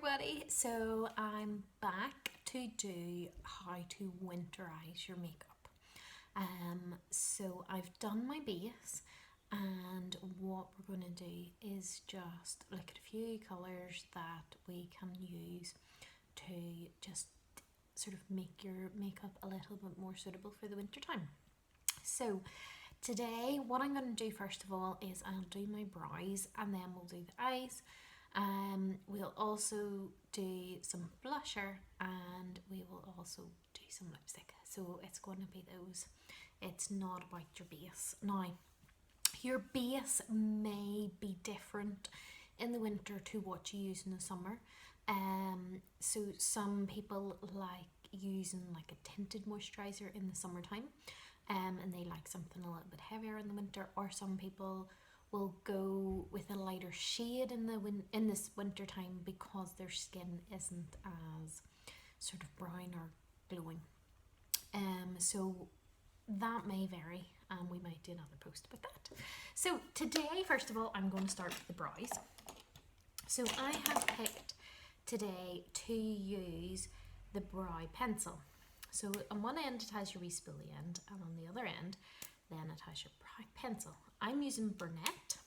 everybody, so I'm back to do how to winterize your makeup. So I've done my base, and what we're going to do is just look at a few colours that we can use to just sort of make your makeup a little bit more suitable for the winter time. So today what I'm going to do first of all is I'll do my brows and then we'll do the eyes. We'll also do some blusher and we will also do some lipstick. So it's going to be those. It's not about your base. Now, your base may be different in the winter to what you use in the summer. So some people like using like a tinted moisturiser in the summertime, and they like something a little bit heavier in the winter, or some people will go with a lighter shade in this winter time because their skin isn't as sort of brown or glowing. So that may vary, and we might do another post about that. So today, first of all, I'm going to start with the brows. So I have picked today to use the brow pencil. So on one end it has your wee spoolie end, and on the other end then it has your brow pencil. I'm using Burnett,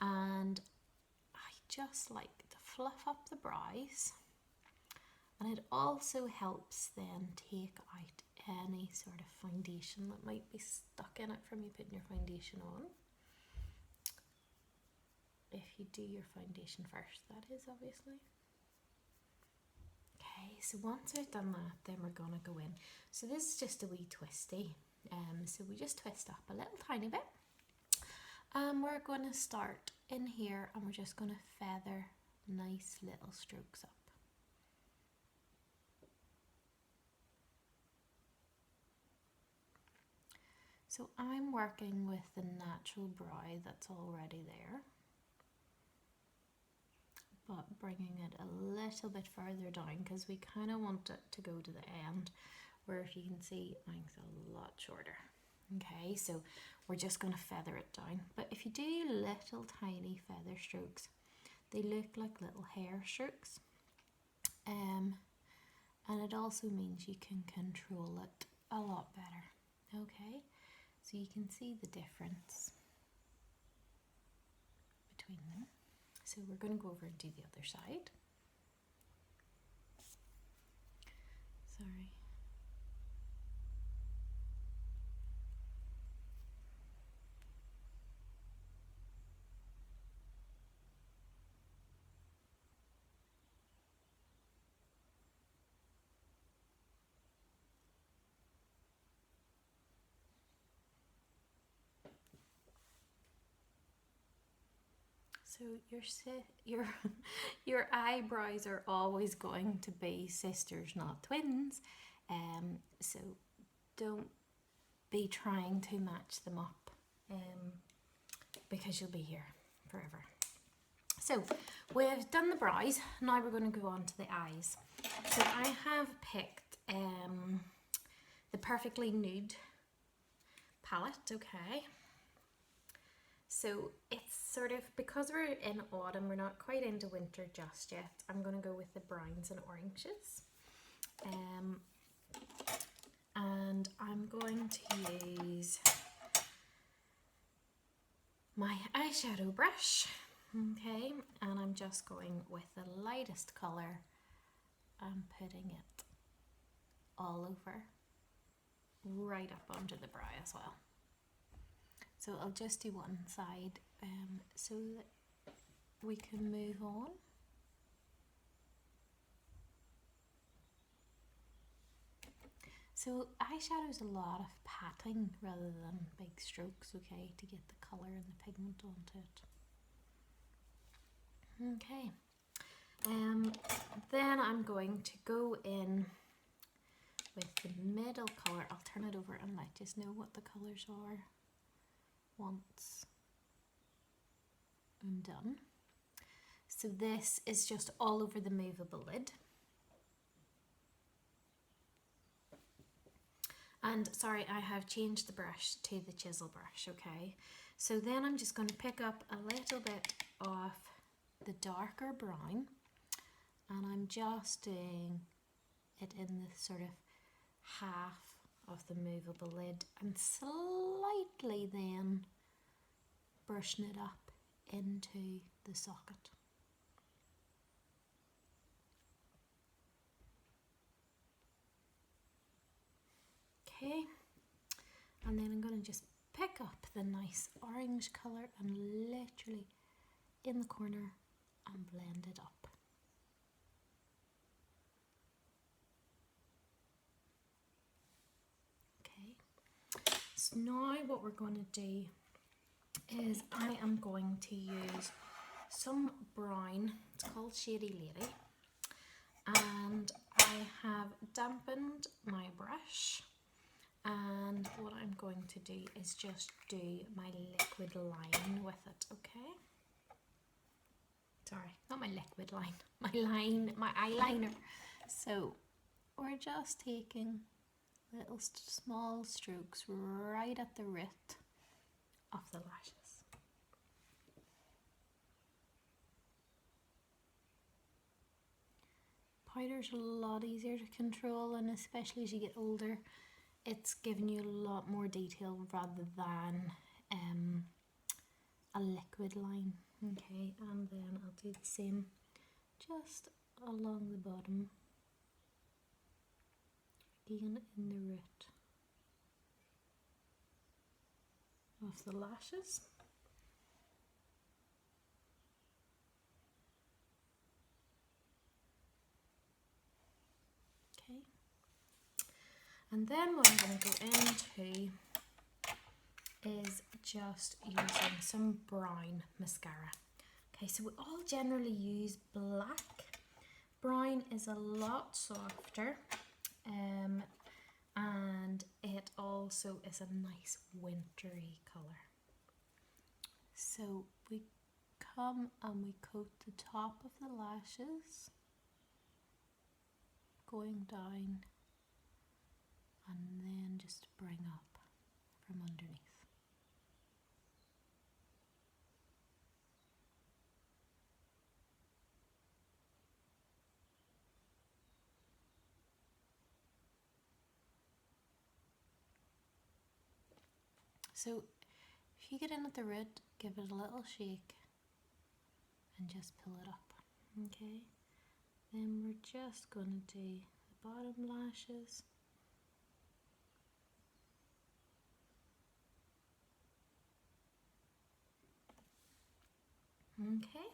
and I just like to fluff up the brows, and it also helps then take out any sort of foundation that might be stuck in it from you putting your foundation on. If you do your foundation first, that is, obviously. Okay, so once I've done that, then we're going to go in. So this is just a wee twisty. So we just twist up a little tiny bit. We're going to start in here and we're just going to feather nice little strokes up. So I'm working with the natural brow that's already there, but bringing it a little bit further down because we kind of want it to go to the end, where if you can see, mine's a lot shorter. Okay, so we're just going to feather it down. But if you do little tiny feather strokes, they look like little hair strokes. And it also means you can control it a lot better. Okay, so you can see the difference between them. So we're going to go over and do the other side. Sorry. So your eyebrows are always going to be sisters, not twins. So don't be trying to match them up, because you'll be here forever. So we've done the brows. Now we're going to go on to the eyes. So I have picked the Perfectly Nude palette. Okay. So it's sort of, because we're in autumn, we're not quite into winter just yet. I'm going to go with the browns and oranges. And I'm going to use my eyeshadow brush. Okay, and I'm just going with the lightest colour. I'm putting it all over, right up onto the brow as well. So I'll just do one side so that we can move on. So eyeshadow is a lot of patting rather than big strokes, okay, to get the colour and the pigment onto it. Okay, then I'm going to go in with the middle colour. I'll turn it over and let you know what the colours are once I'm done. So this is just all over the movable lid. And sorry, I have changed the brush to the chisel brush, okay? So then I'm just going to pick up a little bit of the darker brown and I'm just doing it in the sort of half of the movable lid and slightly then brushing it up into the socket. Okay, and then I'm going to just pick up the nice orange colour and literally in the corner and blend it up. Okay, so now what we're going to do is I am going to use some brown, it's called Shady Lady, and I have dampened my brush, and what I'm going to do is just do my liquid line with it, okay? Sorry, not my liquid line, my eyeliner. So we're just taking little small strokes right at the root of the lashes. Powder's a lot easier to control, and especially as you get older, it's giving you a lot more detail rather than a liquid line. Okay, and then I'll do the same just along the bottom, again in the root of the lashes. Okay, and then what I'm going to go into is just using some brown mascara. Okay, so we all generally use black. Brown is a lot softer, and it also is a nice wintry colour. So we come and we coat the top of the lashes, going down, and then just bring up from underneath. So if you get in at the root, give it a little shake and just pull it up, okay? Then we're just going to do the bottom lashes. Okay.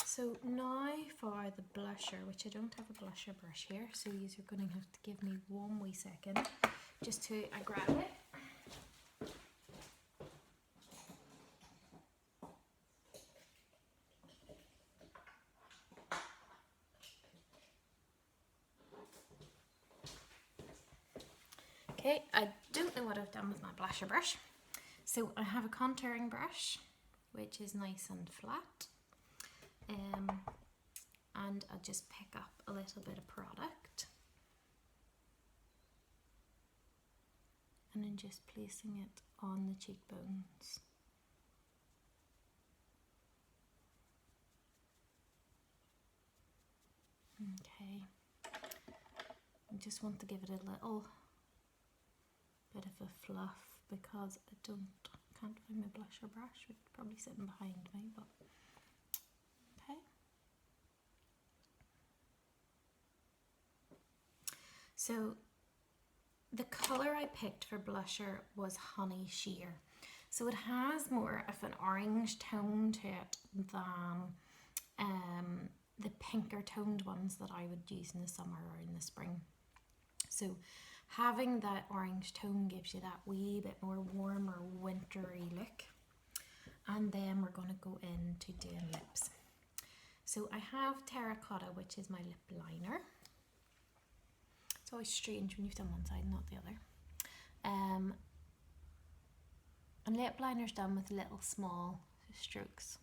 So now for the blusher, which I don't have a blusher brush here, so you're going to have to give me 1 wee second just to grab it. Okay, I don't know what I've done with my blusher brush. So I have a contouring brush, which is nice and flat. And I'll just pick up a little bit of product and then just placing it on the cheekbones. Okay, I just want to give it a little bit of a fluff because I can't find my blusher brush, it's probably sitting behind me, but okay. So the colour I picked for blusher was Honey Sheer. So it has more of an orange tone to it than the pinker toned ones that I would use in the summer or in the spring. So having that orange tone gives you that wee bit more warmer, wintry look. And then we're going to go into doing lips. So I have Terracotta, which is my lip liner. It's always strange when you've done one side and not the other. And lip liner's done with little small strokes.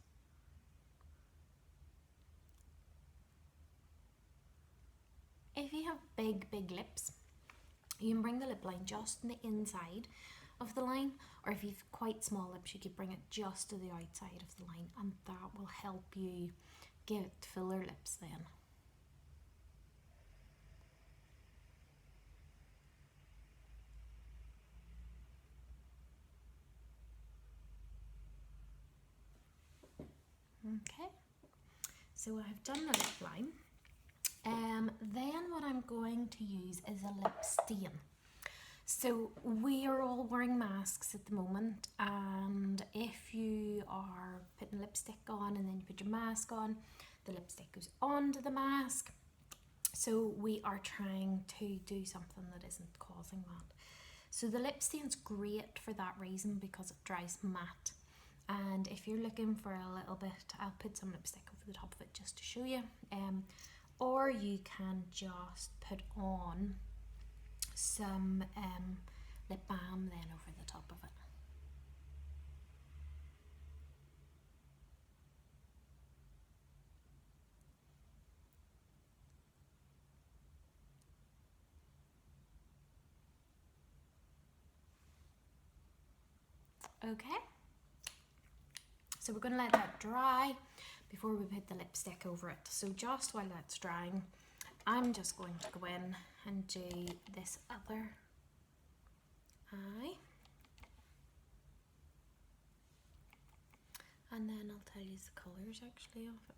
If you have big lips, you can bring the lip line just on the inside of the line, or if you've quite small lips, you could bring it just to the outside of the line, and that will help you get fuller lips then. Okay, so I've done the lip line. Then what I'm going to use is a lip stain. So we are all wearing masks at the moment, and if you are putting lipstick on and then you put your mask on, the lipstick goes onto the mask. So we are trying to do something that isn't causing that. So the lip stain's great for that reason, because it dries matte. And if you're looking for a little bit, I'll put some lipstick over the top of it just to show you. Or you can just put on some lip balm then over the top of it. Okay, so we're going to let that dry before we put the lipstick over it. So just while that's drying, I'm just going to go in and do this other eye, and then I'll tell you the colours actually of it.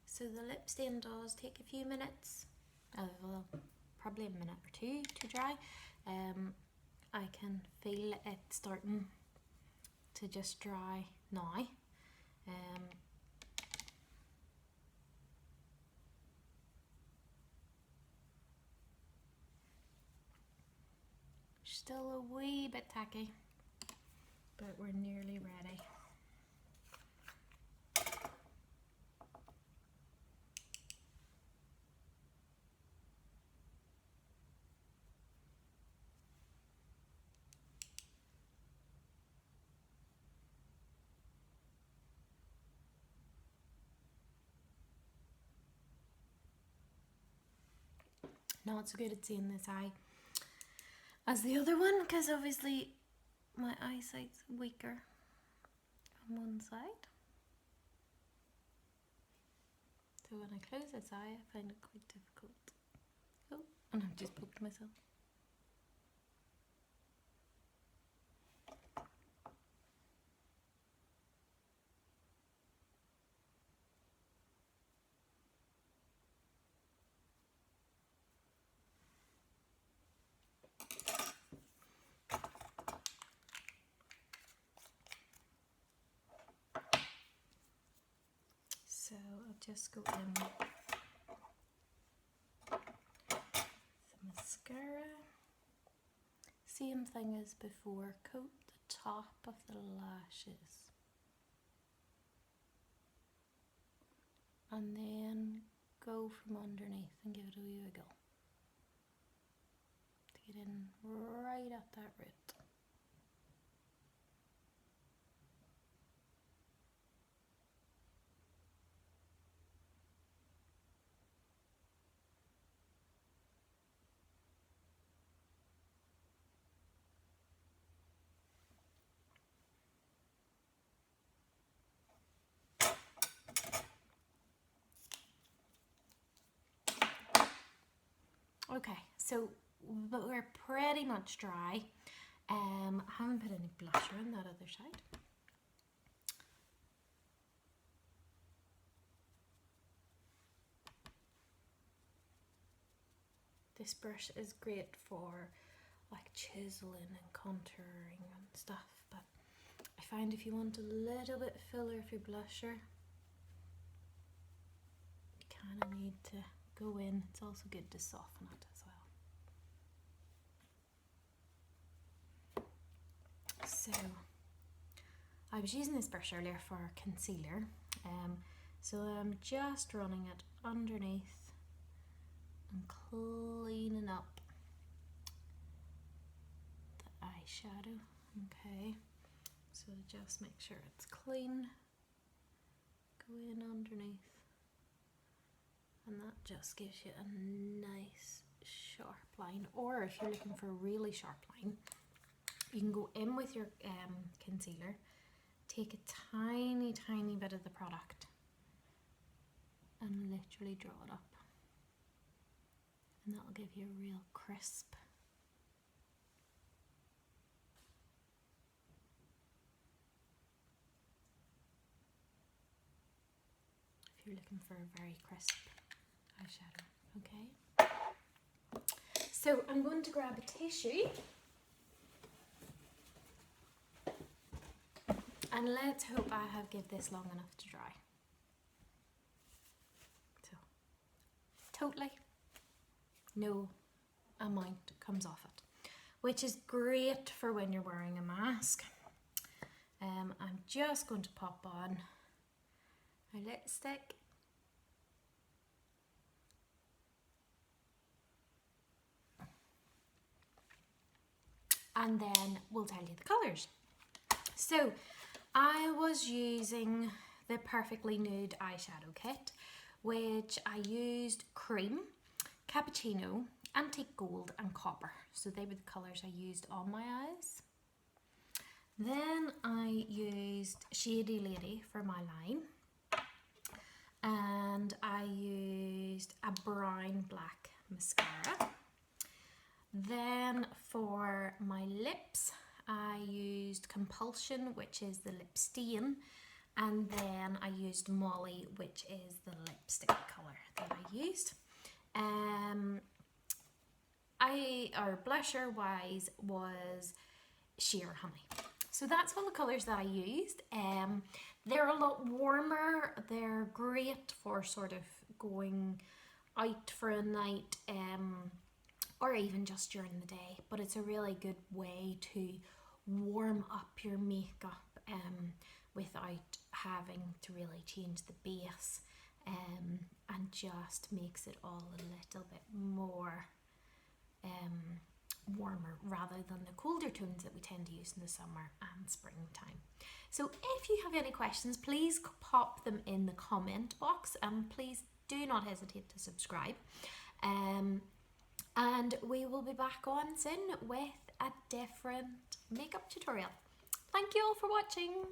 So the lip stain does take a few minutes, well, probably a minute or two to dry. I can feel it starting to just dry now. Still a wee bit tacky, but we're nearly ready. Not so good at seeing this eye as the other one, because obviously my eyesight's weaker on one side. So when I close this eye, I find it quite difficult. Oh, and I've just poked myself. So I'll just go in with the mascara. Same thing as before, coat the top of the lashes. And then go from underneath and give it a wee wiggle to get in right at that root. Okay, so we're pretty much dry. I haven't put any blusher on that other side. This brush is great for like chiseling and contouring and stuff, but I find if you want a little bit fuller for your blusher, you kind of need to go in. It's also good to soften it as well. So I was using this brush earlier for concealer, so I'm just running it underneath and cleaning up the eyeshadow. Okay, so just make sure it's clean. Go in underneath, and that just gives you a nice sharp line. Or if you're looking for a really sharp line, you can go in with your concealer, take a tiny bit of the product and literally draw it up, and that'll give you a real crisp. If you're looking for a very crisp eyeshadow, okay? So I'm going to grab a tissue and let's hope I have give this long enough to dry. So, totally no amount comes off it, which is great for when you're wearing a mask. I'm just going to pop on my lipstick. And then we'll tell you the colours. So I was using the Perfectly Nude eyeshadow kit, which I used cream, cappuccino, antique gold and copper. So they were the colours I used on my eyes. Then I used Shady Lady for my line, and I used a brown black mascara. Then for my lips, I used Compulsion, which is the lip stain, and then I used Molly, which is the lipstick colour that I used. Blusher wise was Sheer Honey. So that's all the colours that I used. They're a lot warmer. They're great for sort of going out for a night, or even just during the day. But it's a really good way to warm up your makeup without having to really change the base, and just makes it all a little bit more warmer rather than the colder tones that we tend to use in the summer and springtime. So if you have any questions, please pop them in the comment box, and please do not hesitate to subscribe. And we will be back on soon with a different makeup tutorial. Thank you all for watching.